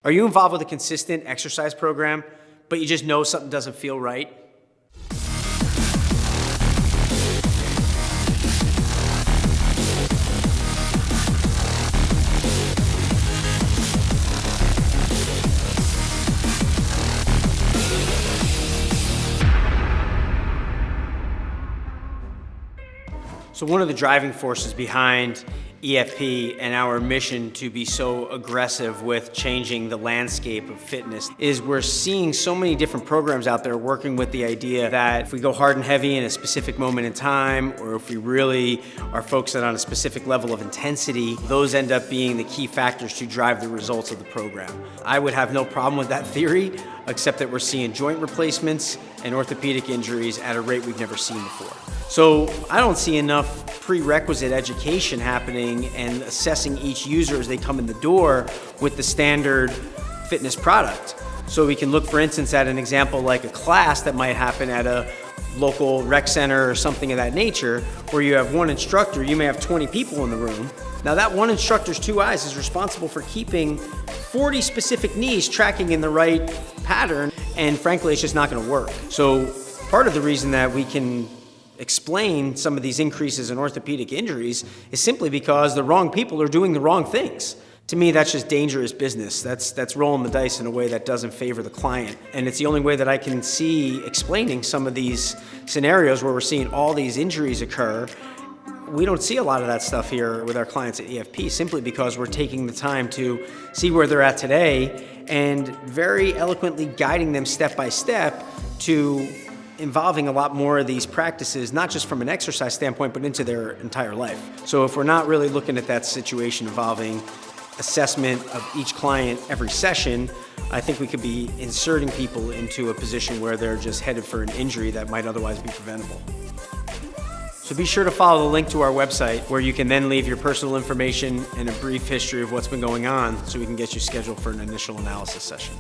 Are you involved with a consistent exercise program, but you just know something doesn't feel right? So one of the driving forces behind EFP and our mission to be so aggressive with changing the landscape of fitness is we're seeing so many different programs out there working with the idea that if we go hard and heavy in a specific moment in time, or if we really are focused on a specific level of intensity, those end up being the key factors to drive the results of the program. I would have no problem with that theory, except that we're seeing joint replacements and orthopedic injuries at a rate we've never seen before. So I don't see enough prerequisite education happening and assessing each user as they come in the door with the standard fitness product. So we can look, for instance, at an example like a class that might happen at a local rec center or something of that nature, where you have one instructor, you may have 20 people in the room. Now that one instructor's two eyes is responsible for keeping 40 specific knees tracking in the right pattern, and frankly, it's just not gonna work. So part of the reason that we can explain some of these increases in orthopedic injuries is simply because the wrong people are doing the wrong things. To me, that's just dangerous business. That's rolling the dice in a way that doesn't favor the client. And it's the only way that I can see explaining some of these scenarios where we're seeing all these injuries occur. We don't see a lot of that stuff here with our clients at EFP simply because we're taking the time to see where they're at today and very eloquently guiding them step by step to involving a lot more of these practices, not just from an exercise standpoint, but into their entire life. So if we're not really looking at that situation involving assessment of each client every session, I think we could be inserting people into a position where they're just headed for an injury that might otherwise be preventable. So be sure to follow the link to our website where you can then leave your personal information and a brief history of what's been going on so we can get you scheduled for an initial analysis session.